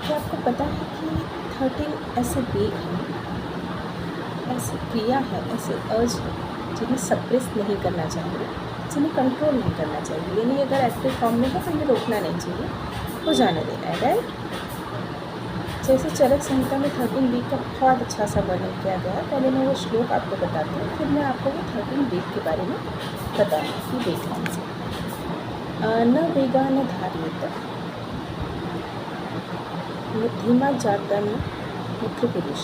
क्या आपको पता है कि 13 ऐसे वेग हैं, ऐसी क्रिया है, ऐसे अर्ज है जिन्हें सप्रेस नहीं करना चाहिए, जिन्हें कंट्रोल नहीं करना चाहिए। यानी अगर एक्टिव फॉर्म में है तो इन्हें रोकना नहीं चाहिए, हो जाने देना है, राइट। जैसे चरक संहिता में 13 वीक का बहुत अच्छा सा वर्णन किया गया है। पहले मैं वो श्लोक आपको बताती हूँ, फिर मैं आपको वो 13 वीक के बारे में बताऊँगी कि वेग कौन से। न वेगा न धार्येत धीमा जातन मुख्य पुरुष,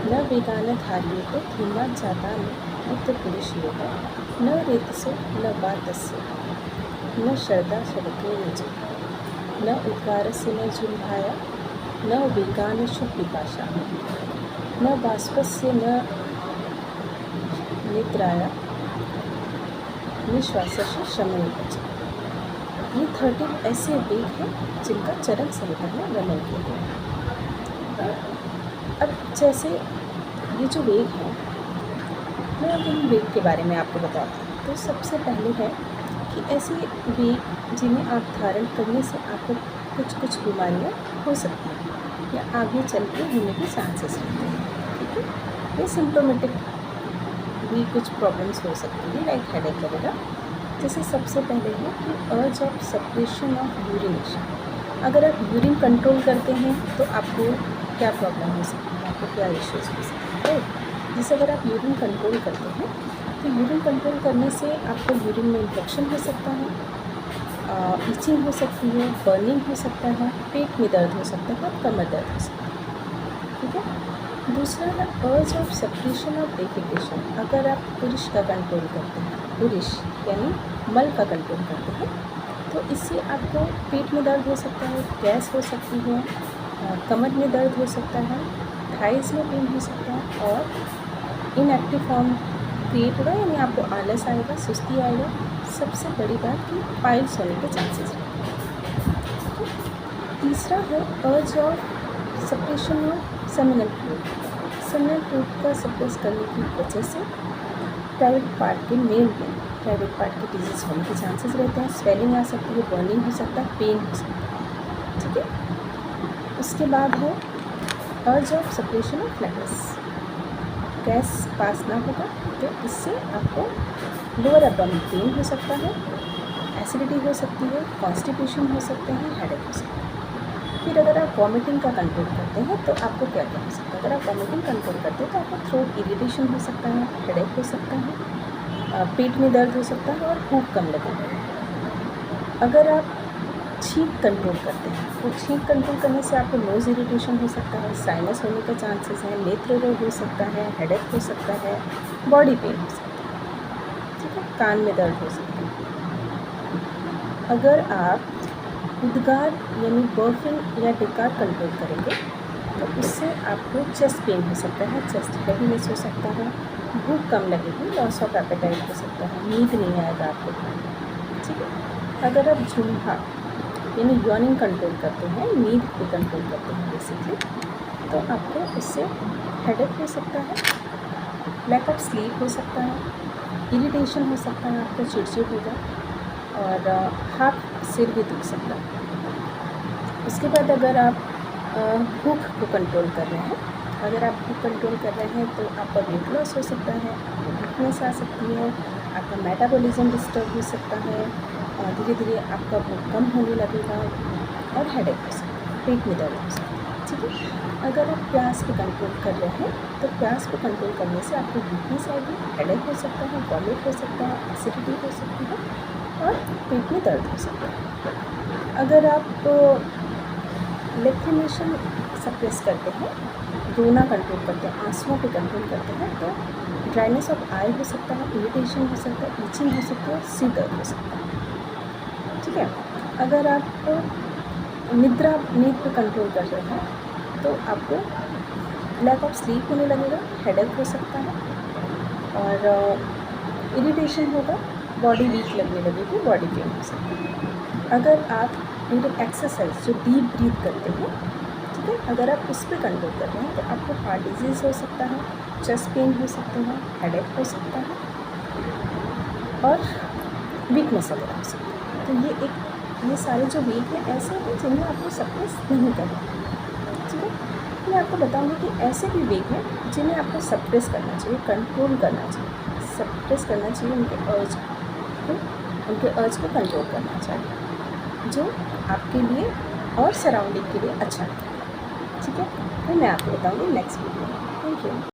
न वेगान धार्येत धीमा जाता मुख्य पुरुष योग, न रेतसो न वातस्य न शरदा शरके निज, न उद्गारस्य न जुल्भाया न वेगान शुभ पिपाशा, न बाष्पस्य न निद्राया निश्वासस्य शमन बचे। ये 13 ऐसे वेग हैं जिनका चरक संहिता में वर्णन किया गया है। अब जैसे ये जो वेग हैं, मैं अब इन वेग के बारे में आपको बताती हूँ। तो सबसे पहले है कि ऐसे वेग जिन्हें आप धारण करने से आपको कुछ बीमारियाँ हो सकती हैं या आगे चल के होने के चांसेस रहते हैं, ठीक है। ये सिम्टोमेटिक भी कुछ प्रॉब्लम्स हो सकती है, लाइक हेडेक वगैरह। जैसे सबसे पहले है कि अर्ज ऑफ सप्रेशन ऑफ यूरिनेशन। अगर आप यूरिन कंट्रोल करते हैं तो आपको क्या प्रॉब्लम हो सकती है, आपको क्या इश्यूज हो सकते हैं, राइट। जैसे अगर आप यूरिन कंट्रोल करते हैं तो यूरिन कंट्रोल करने से आपको यूरिन में इन्फेक्शन हो सकता है, इचिंग हो सकती है, बर्निंग हो सकता है, पेट में दर्द हो सकता है, कमर दर्द हो सकता है, ठीक है। दूसरा है urge of secretion of defecation. अगर आप पुरुष का कंट्रोल करते हैं, पुरुष यानी मल का कंट्रोल करते हैं, तो इससे आपको पेट में दर्द हो सकता है, गैस हो सकती है, कमर में दर्द हो सकता है, थाइस में पेन हो सकता है और इनएक्टिव फॉर्म क्रिएट होगा, यानी आपको आलस आएगा, सुस्ती आएगा। सबसे बड़ी बात कि पाइल्स होने के चांसेस हैं। तीसरा है urge of suppression of seminal fluid. Seminal fluid का सप्रेस करने की वजह से प्राइवेट पार्ट के मेल में प्राइवेट पार्ट के डिजीज़ होने के चांसेस रहते हैं। स्वेलिंग आ सकती है, बर्निंग हो सकता है, पेन हो सकता है, ठीक है। उसके बाद है urge of suppression of flatus. Gas pass ना होगा तो इससे आपको लोअर एब्डोमेन पेन हो सकता है, एसिडिटी हो सकती है, कॉन्स्टिपेशन हो सकते हैं, हेडेक हो सकता है। फिर अगर आप वॉमिटिंग का कंट्रोल करते हैं तो आपको क्या क्या हो सकता है। अगर आप वॉमिटिंग कंट्रोल करते हैं तो आपको थ्रोट इरिटेशन हो सकता है, हेडेक हो सकता है, पेट में दर्द हो सकता है और भूख कम लगेगी। अगर आप छींक कंट्रोल करते हैं तो छींक कंट्रोल करने से आपको नोज़ इरिटेशन हो सकता है, साइनस होने का चांसेस है, नेत्र रोग हो सकता है, हेडेक हो सकता है, बॉडी पेन हो सकता है, ठीक है, कान में दर्द हो सकता है। अगर आप उद्गार यानी बर्फिंग या डिकार कंट्रोल करेंगे तो उससे आपको चेस्ट पेन हो सकता है, चेस्ट हैवीनेस हो सकता है, भूख कम लगेगी, लॉस ऑफ एपेटाइट हो सकता है, नींद नहीं आएगा आपको, ठीक है। अगर आप झुम्भा यानी यॉर्निंग कंट्रोल करते हैं, नींद को कंट्रोल करते हैं बेसिकली, तो आपको उससे हेडेक हो सकता है, लैक ऑफ स्लीप हो सकता है, इरिटेशन हो सकता है, आपको चिड़चिड़ होगा और हाथ सिर भी दुख सकता है। उसके बाद अगर आप भूख को कंट्रोल कर रहे हैं, अगर आप भूख कंट्रोल कर रहे हैं तो आपका वेट लॉस हो सकता है, आपको वीकनेस आ सकती है, आपका मेटाबॉलिज्म डिस्टर्ब हो सकता है, धीरे धीरे आपका भूख कम होने लगेगा और हेडेक हो सकता है, पेट में दर्द हो सकता है, ठीक है। अगर आप प्यास को कंट्रोल कर रहे हैं तो प्यास को कंट्रोल करने से आपको वीकनेस आएगी, हेडेक हो सकता है, वॉमिट हो सकता है, एसिडिटी हो सकती है और पेट में दर्द हो सकता है। अगर आप लैक्रिमेशन सप्रेस करते हैं, रोना कंट्रोल करते हैं, आंसुओं पे कंट्रोल करते हैं, तो ड्राइनेस ऑफ आई हो सकता है, इरिटेशन हो सकता है, इचिंग हो सकती है, सिर दर्द हो सकता है, ठीक है। अगर आप नींद पे कंट्रोल कर रहे हैं तो आपको लैक ऑफ स्लीप होने लगेगा, हेडेक हो सकता है और इरिटेशन होगा, बॉडी वीक लगने लगेगी, बॉडी पेन हो सकता है। अगर आप ड्यूरिंग एक्सरसाइज जो डीप ब्रीथ करते हैं, ठीक है, अगर आप उस पर कंट्रोल कर रहे हैं तो आपको हार्ट डिजीज़ हो सकता है, चेस्ट पेन हो सकते हैं, हेडेक हो सकता है और वीकनेस वगैरह हो सकता है। तो ये एक ये सारे जो वेग हैं ऐसे हैं जिन्हें आपको सप्रेस नहीं करना, ठीक है। मैं आपको बताऊँगी कि ऐसे भी वेग हैं जिन्हें आपको सप्रेस करना चाहिए, कंट्रोल करना चाहिए, सप्रेस करना चाहिए उनके अर्ज को कंट्रोल करना चाहिए, जो आपके लिए और सराउंडिंग के लिए अच्छा है, ठीक है। फिर मैं आपको बताऊँगी नेक्स्ट वीडियो में। Thank you.